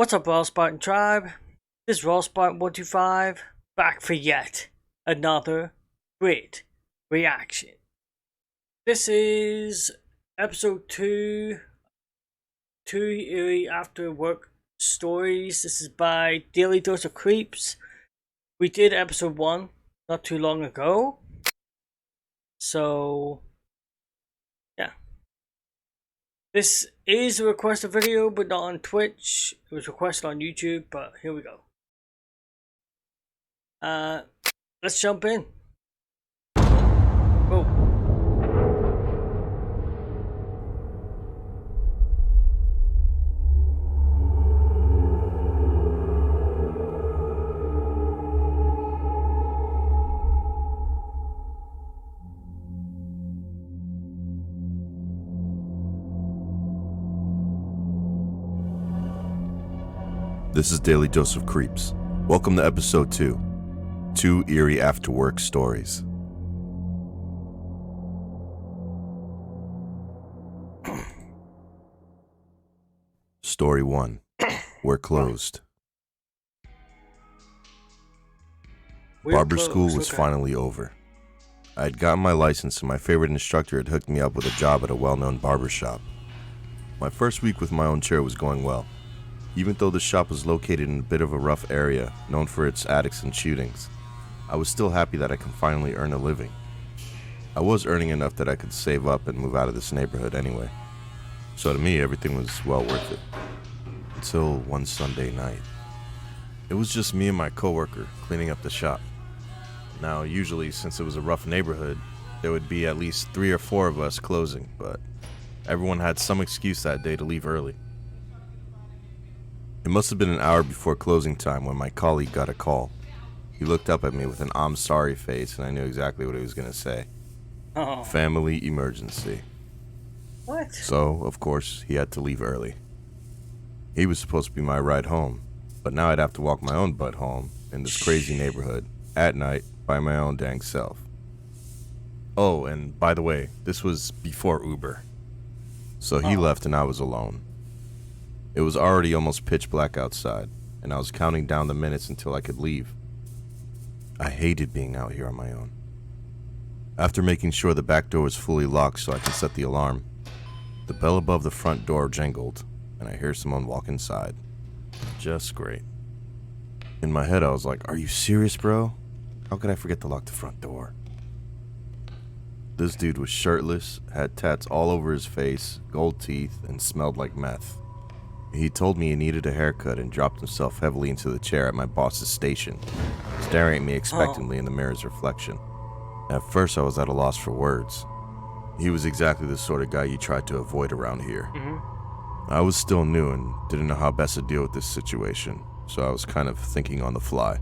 What's up, Raw Spartan Tribe? This is Raw Spartan 125 back for yet another great reaction. This is episode 2, Eerie After Work Stories. This is by Daily Dose of Creeps. We did episode 1 not too long ago. So, yeah. This is a requested video, but not on Twitch. It was requested on YouTube, but here we go. Let's jump in. Oh. This is Daily Dose of Creeps. Welcome to episode 2. 2 Eerie After Work Stories. Story 1. We're closed. Barber school was finally over. I had gotten my license and my favorite instructor had hooked me up with a job at a well-known barber shop. My first week with my own chair was going well. Even though the shop was located in a bit of a rough area, known for its addicts and shootings, I was still happy that I could finally earn a living. I was earning enough that I could save up and move out of this neighborhood anyway. So to me, everything was well worth it. Until one Sunday night. It was just me and my coworker cleaning up the shop. Now, usually, since it was a rough neighborhood, there would be at least 3 or 4 of us closing, but everyone had some excuse that day to leave early. It must have been an hour before closing time when my colleague got a call. He looked up at me with an I'm sorry face and I knew exactly what he was going to say. Oh. Family emergency. What? So, of course, he had to leave early. He was supposed to be my ride home, but now I'd have to walk my own butt home in this crazy neighborhood at night by my own dang self. Oh, and by the way, this was before Uber. So he left and I was alone. It was already almost pitch black outside, and I was counting down the minutes until I could leave. I hated being out here on my own. After making sure the back door was fully locked so I could set the alarm, the bell above the front door jingled, and I hear someone walk inside. Just great. In my head, I was like, are you serious, bro? How could I forget to lock the front door? This dude was shirtless, had tats all over his face, gold teeth, and smelled like meth. He told me he needed a haircut and dropped himself heavily into the chair at my boss's station, staring at me expectantly in the mirror's reflection. At first, I was at a loss for words. He was exactly the sort of guy you try to avoid around here. I was still new and didn't know how best to deal with this situation, so I was kind of thinking on the fly.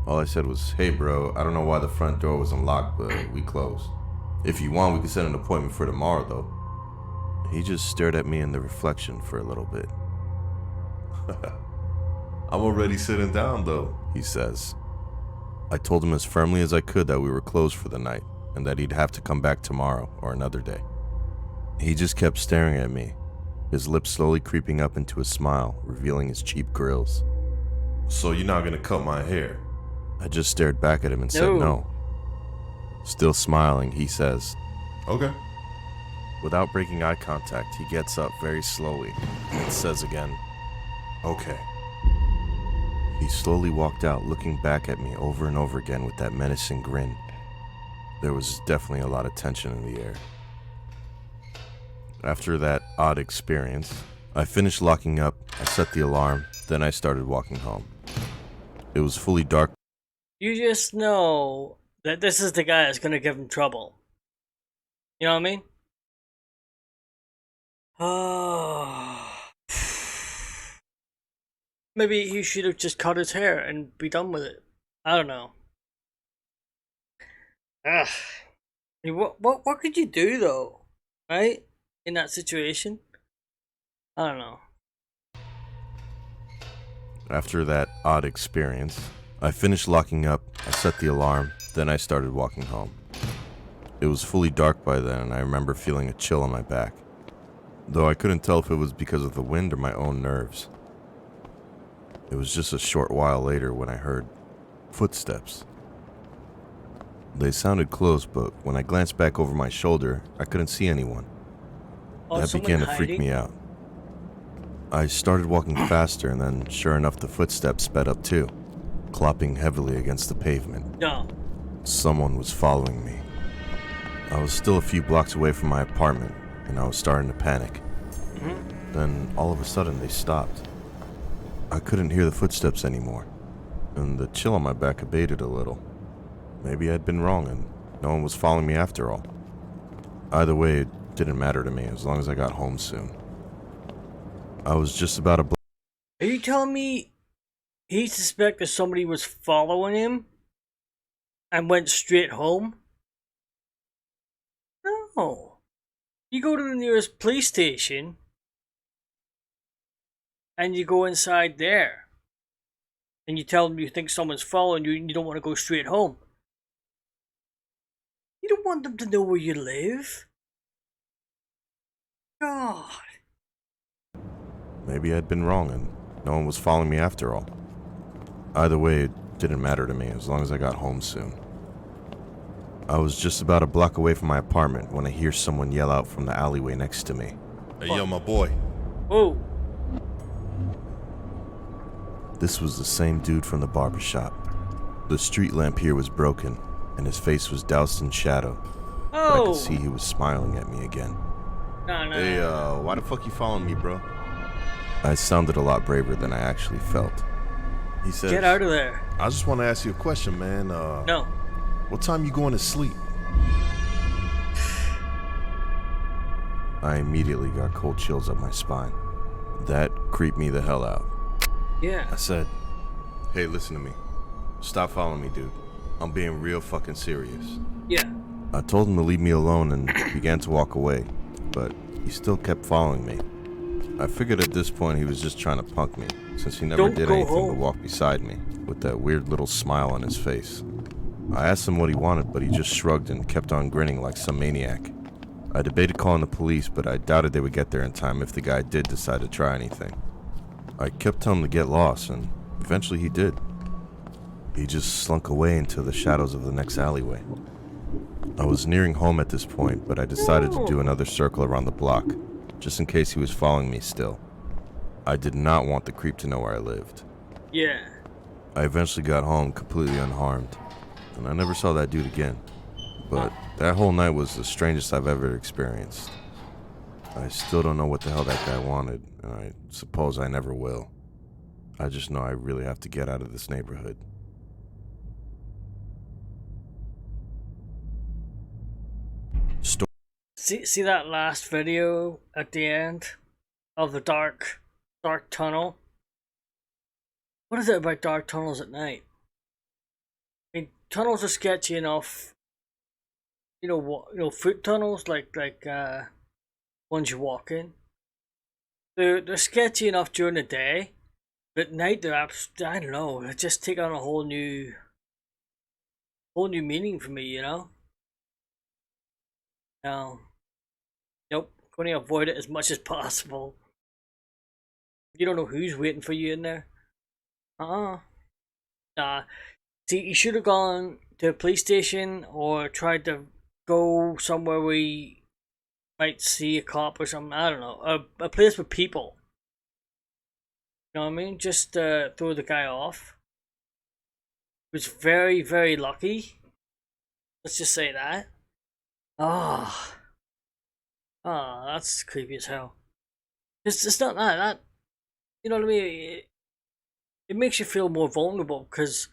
All I said was, hey bro, I don't know why the front door was unlocked, but we closed. If you want, we can set an appointment for tomorrow, though. He just stared at me in the reflection for a little bit. I'm already sitting down, though, he says. I told him as firmly as I could that we were closed for the night and that he'd have to come back tomorrow or another day. He just kept staring at me, his lips slowly creeping up into a smile, revealing his cheap grills. So you're not gonna cut my hair? I just stared back at him and said no. Still smiling, he says, okay. Without breaking eye contact, he gets up very slowly and says again, okay. He slowly walked out, looking back at me over and over again with that menacing grin. There was definitely a lot of tension in the air. After that odd experience, I finished locking up, I set the alarm, then I started walking home. It was fully dark. You just know that this is the guy that's gonna give him trouble. You know what I mean? Maybe he should have just cut his hair and be done with it. I don't know. Ugh. I mean, what could you do though, right? In that situation, I don't know. After that odd experience, I finished locking up, I set the alarm, then I started walking home. It was fully dark by then, and I remember feeling a chill on my back, though I couldn't tell if it was because of the wind or my own nerves. It was just a short while later when I heard footsteps. They sounded close, but when I glanced back over my shoulder, I couldn't see anyone. Oh, That someone began to freak hiding? me out. I started walking faster, and then, sure enough, the footsteps sped up too, clopping heavily against the pavement. No. Someone was following me. I was still a few blocks away from my apartment, and I was starting to panic. Then, all of a sudden, they stopped. I couldn't hear the footsteps anymore, and the chill on my back abated a little. Maybe I'd been wrong, and no one was following me after all. Either way, it didn't matter to me as long as I got home soon. I was just about a Are you telling me he suspected somebody was following him and went straight home? No. You go to the nearest police station and you go inside there. And you tell them you think someone's following you and you don't want to go straight home. You don't want them to know where you live. God. Maybe I'd been wrong and no one was following me after all. Either way, it didn't matter to me as long as I got home soon. I was just about a block away from my apartment when I hear someone yell out from the alleyway next to me. Hey, yo, my boy. Whoa. This was the same dude from the barbershop. The street lamp here was broken, and his face was doused in shadow. But I Oh. could see he was smiling at me again. No. Hey, why the fuck you following me, bro? I sounded a lot braver than I actually felt. He said, Get out of there. I just want to ask you a question, man. No. What time you going to sleep? I immediately got cold chills up my spine. That creeped me the hell out. Yeah. I said, hey, listen to me. Stop following me, dude. I'm being real fucking serious. Yeah. I told him to leave me alone and began to walk away, but he still kept following me. I figured at this point he was just trying to punk me, since he never Don't did go anything home. but walk beside me, with that weird little smile on his face. I asked him what he wanted, but he just shrugged and kept on grinning like some maniac. I debated calling the police, but I doubted they would get there in time if the guy did decide to try anything. I kept telling him to get lost, and eventually he did. He just slunk away into the shadows of the next alleyway. I was nearing home at this point, but I decided to do another circle around the block, just in case he was following me still. I did not want the creep to know where I lived. Yeah. I eventually got home completely unharmed, and I never saw that dude again. But that whole night was the strangest I've ever experienced. I still don't know what the hell that guy wanted, and I suppose I never will. I just know I really have to get out of this neighborhood. See that last video at the end of the dark tunnel? What is it about dark tunnels at night? I mean, tunnels are sketchy enough. You know what? You know, foot tunnels like ones you walk in. They're sketchy enough during the day, but at night I don't know. They just take on a whole new meaning for me. You know. Nope. Going to avoid it as much as possible. You don't know who's waiting for you in there. Nah. See, you should have gone to a police station or tried to go somewhere where you might see a cop or something. I don't know. A place with people. You know what I mean? Just throw the guy off. He was very, very lucky. Let's just say that. That's creepy as hell. It's not that. You know what I mean? It makes you feel more vulnerable because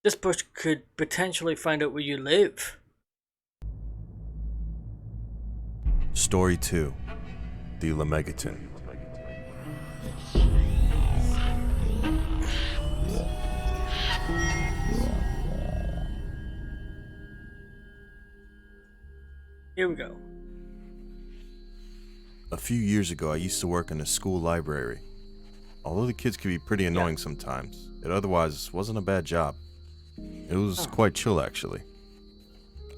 this person could potentially find out where you live. Story 2. The Lemegeton. Here we go. A few years ago, I used to work in a school library. Although the kids could be pretty annoying sometimes, it otherwise wasn't a bad job. It was quite chill, actually.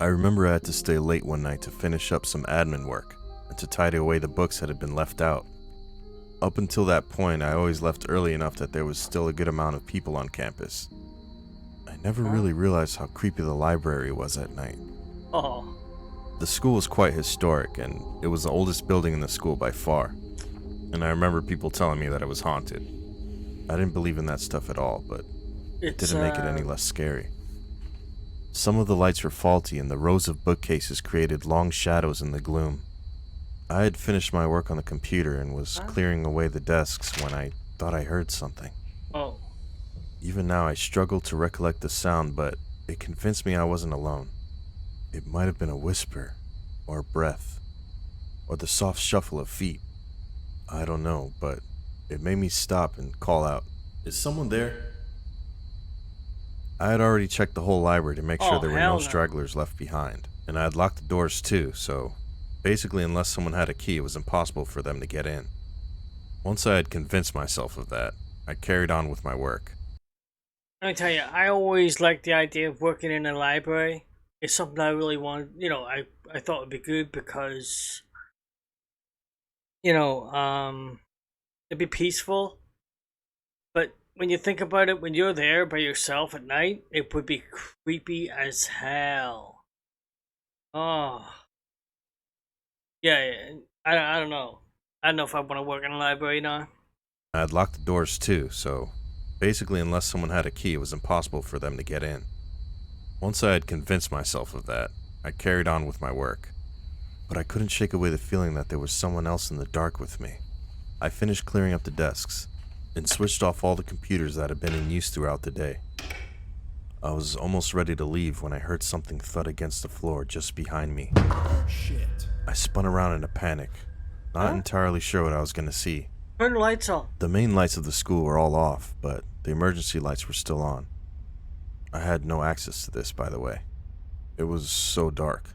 I remember I had to stay late one night to finish up some admin work and to tidy away the books that had been left out. Up until that point, I always left early enough that there was still a good amount of people on campus. I never really realized how creepy the library was at night. Oh. The school was quite historic, and it was the oldest building in the school by far. And I remember people telling me that it was haunted. I didn't believe in that stuff at all, but it didn't make it any less scary. Some of the lights were faulty, and the rows of bookcases created long shadows in the gloom. I had finished my work on the computer and was clearing away the desks when I thought I heard something. Oh. Even now, I struggle to recollect the sound, but it convinced me I wasn't alone. It might have been a whisper, or a breath, or the soft shuffle of feet. I don't know, but it made me stop and call out, "Is someone there?" I had already checked the whole library to make sure there were no stragglers left behind, and I had locked the doors too, so basically unless someone had a key, it was impossible for them to get in. Once I had convinced myself of that, I carried on with my work. Let me tell you, I always liked the idea of working in a library. It's something I really wanted, I thought would be good because, it'd be peaceful. But when you think about it, when you're there by yourself at night, it would be creepy as hell. Oh. Yeah, I don't know. I don't know if I want to work in a library now. I had locked the doors too, so basically unless someone had a key, it was impossible for them to get in. Once I had convinced myself of that, I carried on with my work. But I couldn't shake away the feeling that there was someone else in the dark with me. I finished clearing up the desks and switched off all the computers that had been in use throughout the day. I was almost ready to leave when I heard something thud against the floor just behind me. Shit. I spun around in a panic, not entirely sure what I was going to see. Turn the lights on. The main lights of the school were all off, but the emergency lights were still on. I had no access to this, by the way. It was so dark.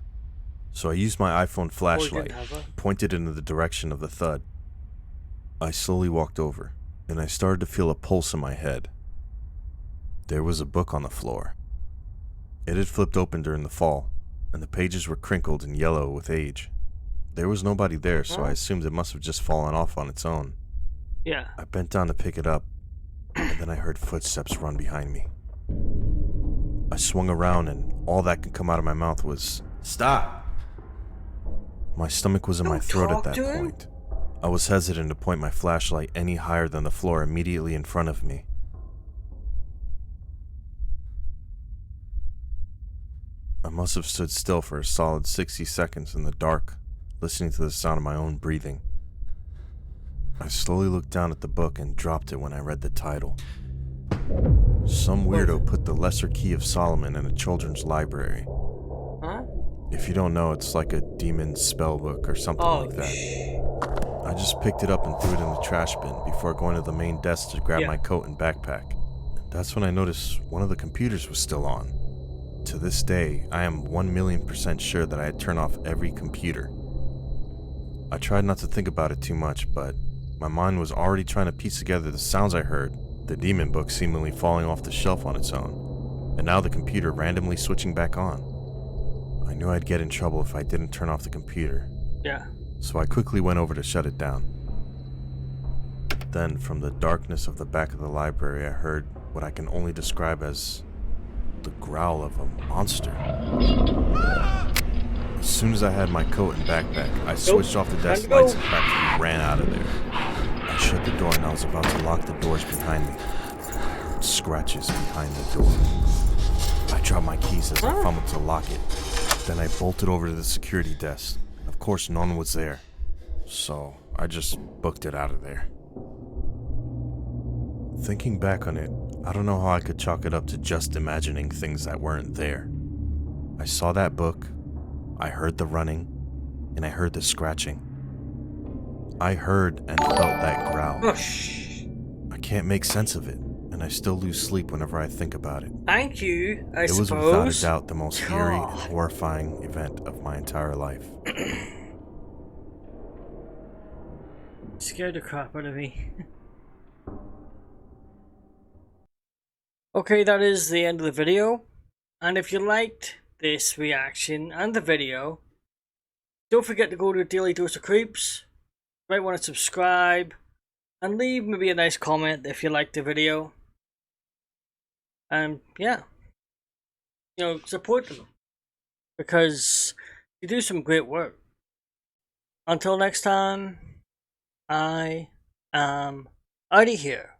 So I used my iPhone flashlight, pointed in the direction of the thud. I slowly walked over, and I started to feel a pulse in my head. There was a book on the floor. It had flipped open during the fall, and the pages were crinkled and yellow with age. There was nobody there, so I assumed it must have just fallen off on its own. Yeah. I bent down to pick it up, and then I heard footsteps run behind me. I swung around, and all that could come out of my mouth was, "Stop!" My stomach was in my throat at that point. I was hesitant to point my flashlight any higher than the floor immediately in front of me. I must have stood still for a solid 60 seconds in the dark, listening to the sound of my own breathing. I slowly looked down at the book and dropped it when I read the title. Some weirdo put the Lesser Key of Solomon in a children's library. Huh? If you don't know, it's like a demon spell book or something like that. I just picked it up and threw it in the trash bin before going to the main desk to grab my coat and backpack. That's when I noticed one of the computers was still on. To this day, I am 1,000,000% sure that I had turned off every computer. I tried not to think about it too much, but my mind was already trying to piece together the sounds I heard, the demon book seemingly falling off the shelf on its own, and now the computer randomly switching back on. I knew I'd get in trouble if I didn't turn off the computer. Yeah. So I quickly went over to shut it down. Then, from the darkness of the back of the library, I heard what I can only describe as the growl of a monster. As soon as I had my coat and backpack, I switched off the desk lights and practically ran out of there. I shut the door and I was about to lock the doors behind me. I heard scratches behind the door. I dropped my keys as I fumbled to lock it. Then I bolted over to the security desk. Of course, no one was there. So I just booked it out of there. Thinking back on it, I don't know how I could chalk it up to just imagining things that weren't there. I saw that book, I heard the running, and I heard the scratching. I heard and felt that growl. I can't make sense of it, and I still lose sleep whenever I think about it. Thank you, I suppose. It was without a doubt the most eerie and horrifying event of my entire life. Scared the crap out of me. Okay, that is the end of the video. And if you liked this reaction and the video, don't forget to go to Daily Dose of Creeps. You might want to subscribe, and leave maybe a nice comment if you liked the video. And yeah, support them because you do some great work. Until next time, I am out of here.